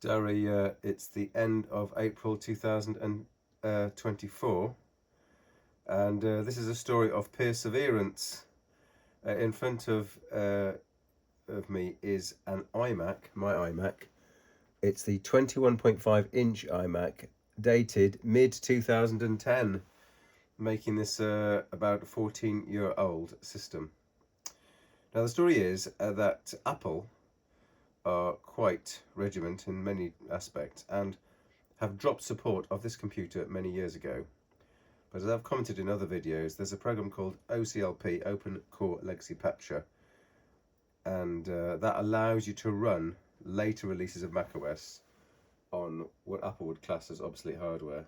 Derry, it's the end of April 2024, and this is a story of perseverance. In front of me is an iMac, my iMac. It's the 21.5-inch iMac, dated mid-2010, making this about a 14-year-old system. Now the story is that Apple are quite regiment in many aspects and have dropped support of this computer many years ago. But as I've commented in other videos, there's a program called OCLP, Open Core Legacy Patcher, and that allows you to run later releases of macOS on what Apple would class as obsolete hardware.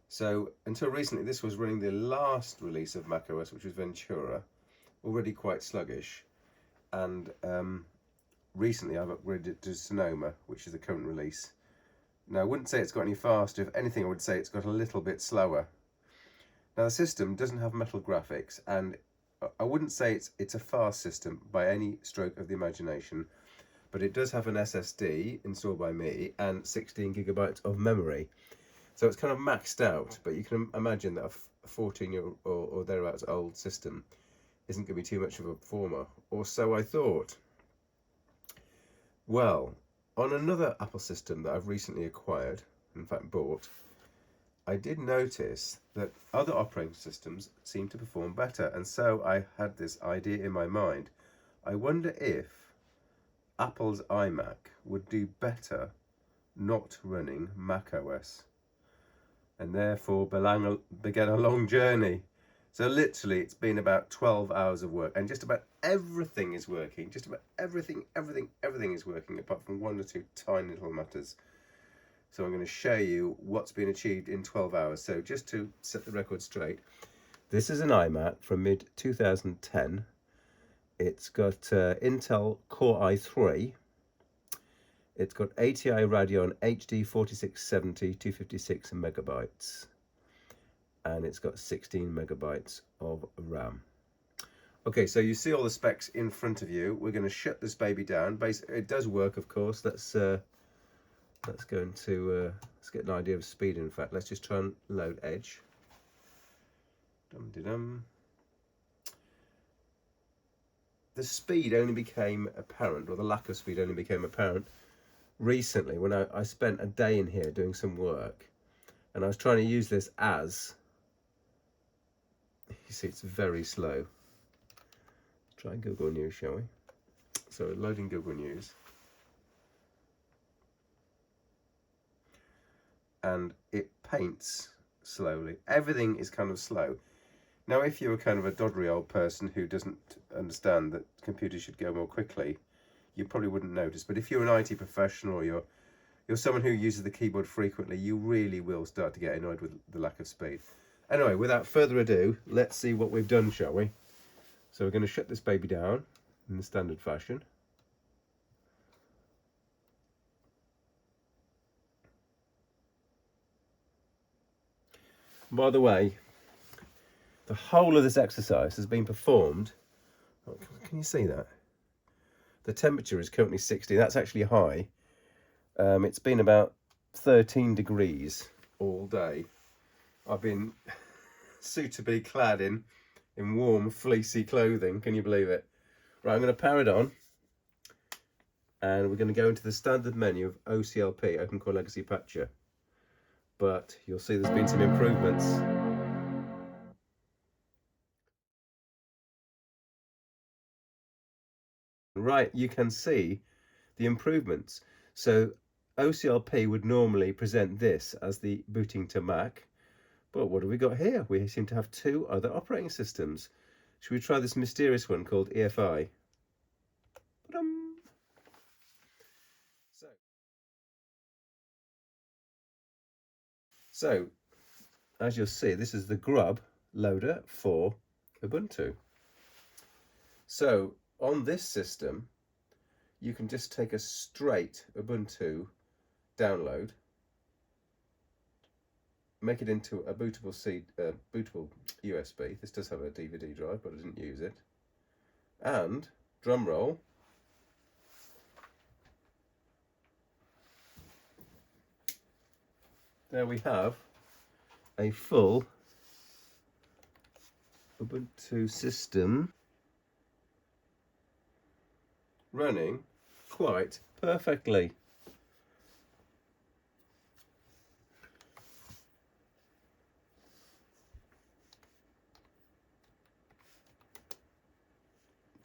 So until recently, this was running the last release of macOS, which was Ventura, already quite sluggish, and recently I've upgraded it to Sonoma, which is the current release. Now I wouldn't say it's got any faster. If anything, I would say it's got a little bit slower. Now the system doesn't have metal graphics, and I wouldn't say it's a fast system by any stroke of the imagination, but it does have an SSD installed by me and 16 gigabytes of memory. So it's kind of maxed out, but you can imagine that a 14-year or thereabouts old system isn't going to be too much of a performer, or so I thought. Well, on another Apple system that I've recently acquired, in fact bought, I did notice that other operating systems seem to perform better, and so I had this idea in my mind. I wonder if Apple's iMac would do better not running macOS, and therefore began a long journey. So literally it's been about 12 hours of work, and just about everything is working. Just about everything is working, apart from one or two tiny little matters. So I'm going to show you what's been achieved in 12 hours. So just to set the record straight, this is an iMac from mid-2010. It's got Intel Core i3. It's got ATI Radeon HD 4670 256 megabytes. And it's got 16 megabytes of RAM. Okay, so you see all the specs in front of you. We're going to shut this baby down. Basically, it does work, of course. Let's go into let's get an idea of speed. In fact, let's just try and load Edge. Dum-de-dum. The speed only became apparent, or the lack of speed only became apparent recently when I spent a day in here doing some work, and I was trying to use this as. You see, it's very slow. Let's try Google News, shall we? So, loading Google News. And it paints slowly. Everything is kind of slow. Now, if you're kind of a doddery old person who doesn't understand that computers should go more quickly, you probably wouldn't notice. But if you're an IT professional, or you're someone who uses the keyboard frequently, you really will start to get annoyed with the lack of speed. Anyway, without further ado, let's see what we've done, shall we? So we're going to shut this baby down in the standard fashion. By the way, the whole of this exercise has been performed. Oh, can you see that? The temperature is currently 60. That's actually high. It's been about 13 degrees all day. I've been suitably clad in warm, fleecy clothing. Can you believe it? Right, I'm going to power it on, and we're going to go into the standard menu of OCLP, Open Core Legacy Patcher. But you'll see there's been some improvements. Right, you can see the improvements. So OCLP would normally present this as the booting to Mac. But what have we got here? We seem to have two other operating systems. Should we try this mysterious one called EFI? So, as you'll see, this is the grub loader for Ubuntu. So, on this system, you can just take a straight Ubuntu download, make it into a bootable USB. This does have a DVD drive, but I didn't use it. And, drum roll, Now we have a full Ubuntu system running quite perfectly.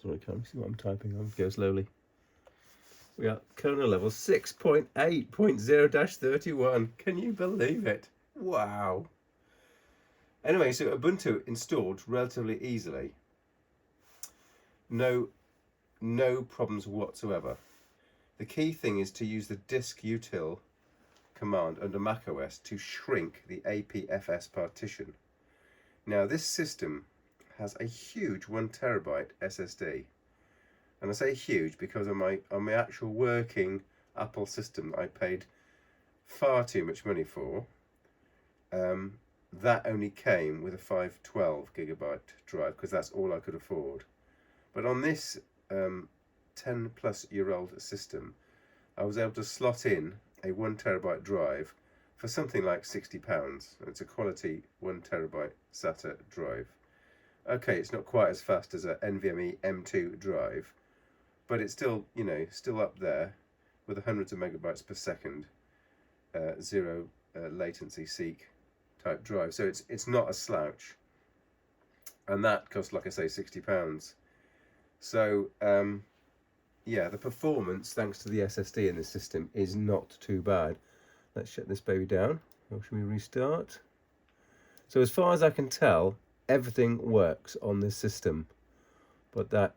Sorry, I can't see what I'm typing on. Go slowly. We are kernel level 6.8.0-31. Can you believe it? Wow. Anyway, so Ubuntu installed relatively easily. No problems whatsoever. The key thing is to use the disk util command under macOS to shrink the APFS partition. Now this system has a huge 1TB SSD, and I say huge because on my actual working Apple system that I paid far too much money for, that only came with a 512GB drive because that's all I could afford. But on this 10+-year-old system, I was able to slot in a 1TB drive for something like £60. It's a quality 1TB SATA drive. Okay, it's not quite as fast as a NVMe M2 drive, but it's still, you know, still up there with hundreds of megabytes per second, zero latency seek type drive. So it's not a slouch, and that cost, like I say, £60. So yeah, the performance, thanks to the SSD in this system, is not too bad. Let's shut this baby down. Or should we restart? So as far as I can tell, everything works on this system, but that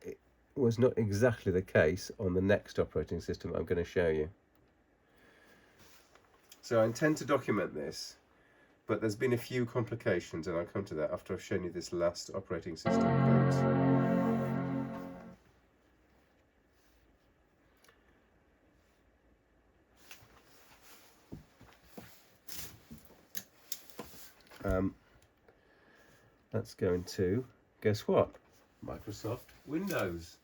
was not exactly the case on the next operating system I'm going to show you. So I intend to document this, but there's been a few complications, and I'll come to that after I've shown you this last operating system boot. Let's go into, guess what? Microsoft Windows.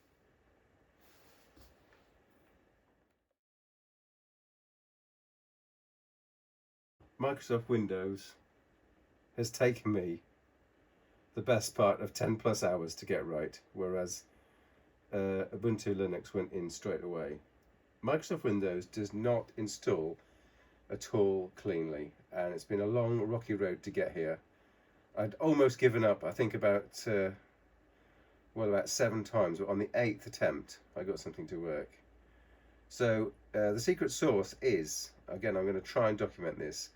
Microsoft Windows has taken me the best part of 10+ hours to get right, whereas Ubuntu Linux went in straight away. Microsoft Windows does not install at all cleanly, and it's been a long, rocky road to get here. I'd almost given up, I think about 7 times, but on the 8th attempt I got something to work. So the secret sauce is, again, I'm going to try and document this.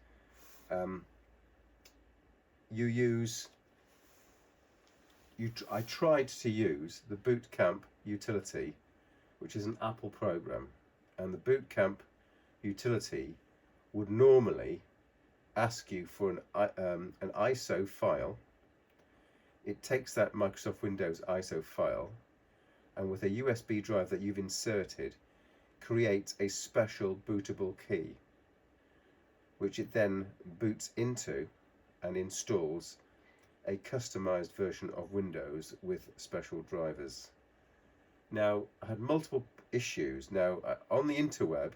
I tried to use the Boot Camp utility, which is an Apple program, and the Boot Camp utility would normally ask you for an ISO file. It takes that Microsoft Windows ISO file, and with a USB drive that you've inserted, creates a special bootable key, which it then boots into and installs a customized version of Windows with special drivers. Now, I had multiple issues. Now, on the interweb,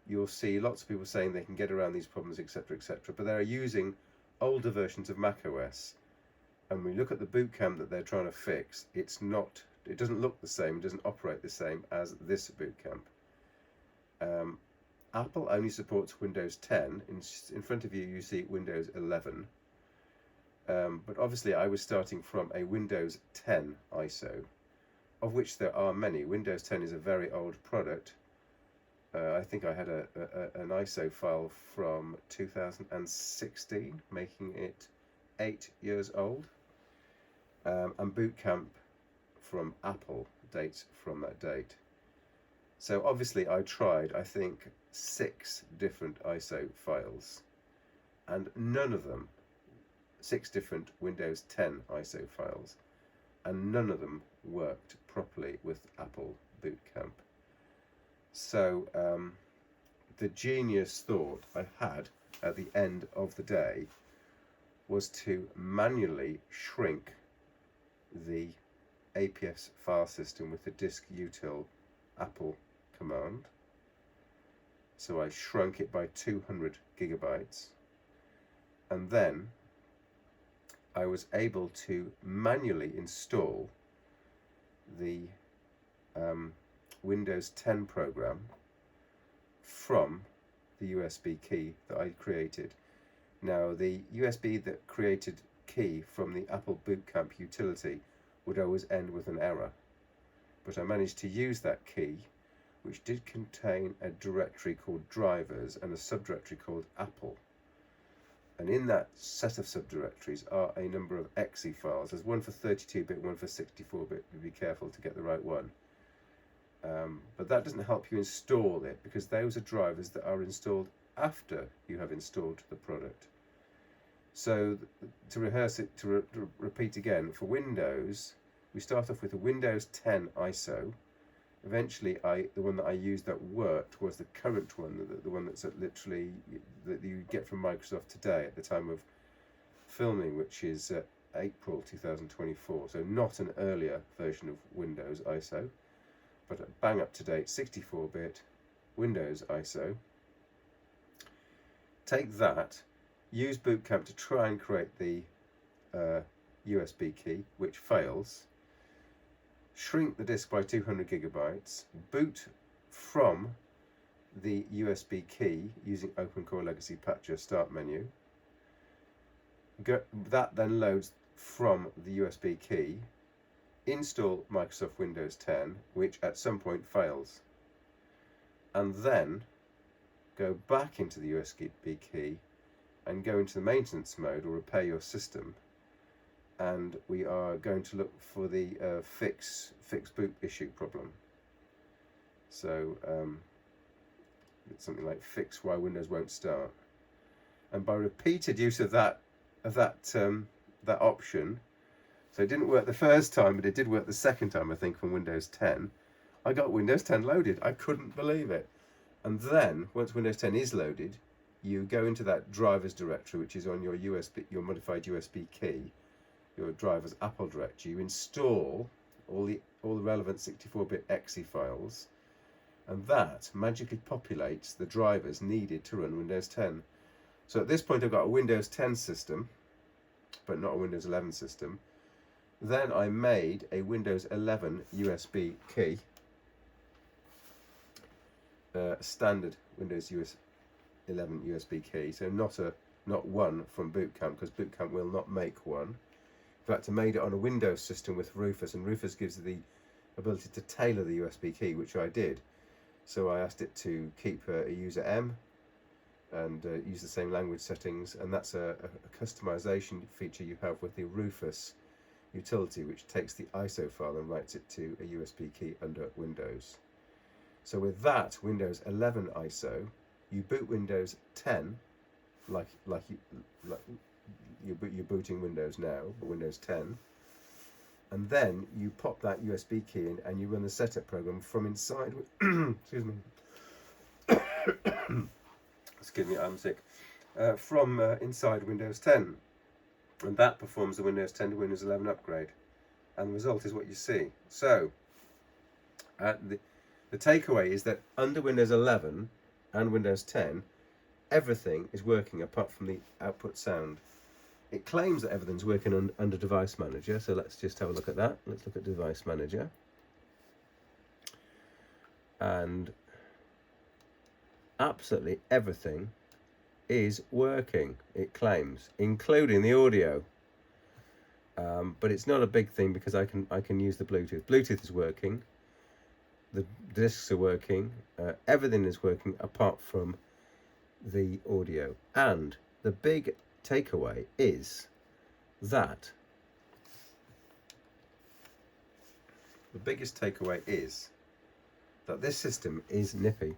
you'll see lots of people saying they can get around these problems, etc., etc., but they're using older versions of macOS. And when we look at the boot camp that they're trying to fix, it doesn't look the same, it doesn't operate the same as this boot camp. Apple only supports Windows 10. In front of you, you see Windows 11. But obviously, I was starting from a Windows 10 ISO, of which there are many. Windows 10 is a very old product. I think I had an ISO file from 2016, making it 8 years old. And Boot Camp from Apple dates from that date. So obviously I tried, I think, 6 different ISO files, and none of them, 6 different Windows 10 ISO files, and none of them worked properly with Apple Boot Camp. So the genius thought I had at the end of the day was to manually shrink the APFS file system with the disk util Apple command. So I shrunk it by 200 gigabytes, and then I was able to manually install the Windows 10 program from the USB key that I created. Now, the USB that created key from the Apple Boot Camp utility would always end with an error, but I managed to use that key, which did contain a directory called drivers and a subdirectory called Apple. And in that set of subdirectories are a number of exe files. There's one for 32-bit, one for 64-bit. Be careful to get the right one. But that doesn't help you install it, because those are drivers that are installed after you have installed the product. So to rehearse it, to repeat again, for Windows, we start off with a Windows 10 ISO. Eventually, the one that I used that worked was the current one, the one that's literally that you get from Microsoft today at the time of filming, which is April 2024. So not an earlier version of Windows ISO, but a bang up to date 64-bit Windows ISO. Take that, use Boot Camp to try and create the USB key, which fails. Shrink the disk by 200 gigabytes, boot from the USB key using Open Core Legacy Patcher start menu. That then loads from the USB key. Install Microsoft Windows 10, which at some point fails. And then go back into the USB key and go into the maintenance mode or repair your system. And we are going to look for the fix boot issue problem. So it's something like fix why Windows won't start. And by repeated use of that option, so it didn't work the first time, but it did work the second time, I think, from Windows 10. I got Windows 10 loaded. I couldn't believe it. And then once Windows 10 is loaded, you go into that drivers directory, which is on your modified USB key, your driver's Apple directory. You install all the relevant 64-bit exe files, and that magically populates the drivers needed to run Windows 10. So at this point I've got a Windows 10 system, but not a Windows 11 system. Then I made a Windows 11 USB key, standard Windows 11 USB key, so not one from Boot Camp, because Boot Camp will not make one. In fact, I made it on a Windows system with Rufus, and Rufus gives the ability to tailor the USB key, which I did. So I asked it to keep a user M and use the same language settings, and that's a customization feature you have with the Rufus utility, which takes the ISO file and writes it to a USB key under Windows. So with that Windows 11 ISO, you boot Windows 10 like you're booting Windows now, but Windows 10, and then you pop that USB key in and you run the setup program from inside. Excuse me. Excuse me, I'm sick. From inside Windows 10, and that performs the Windows 10 to Windows 11 upgrade, and the result is what you see. So the takeaway is that under Windows 11 and Windows 10, everything is working apart from the output sound. It claims that everything's working under Device Manager, so let's just have a look at that. Let's look at Device Manager. And absolutely everything is working, it claims, including the audio. But it's not a big thing, because I can use the Bluetooth. Bluetooth is working, the discs are working, everything is working apart from the audio. And the big takeaway is that the biggest takeaway is that this system is nippy.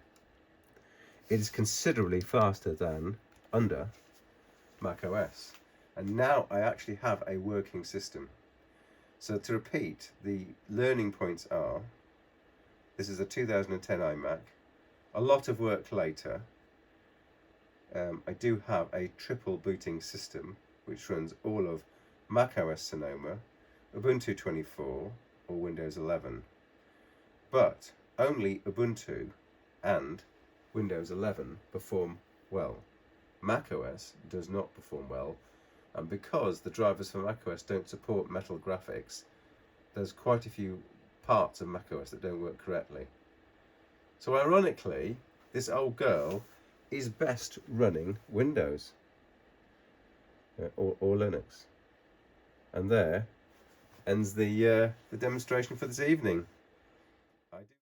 It is considerably faster than under macOS, and now I actually have a working system. So to repeat, the learning points are: this is a 2010 iMac, a lot of work later. I do have a triple booting system which runs all of macOS Sonoma, Ubuntu 24 or Windows 11, but only Ubuntu and Windows 11 perform well. macOS does not perform well, and because the drivers for macOS don't support metal graphics, there's quite a few parts of macOS that don't work correctly. So ironically, this old girl is best running Windows or Linux. And there ends the demonstration for this evening.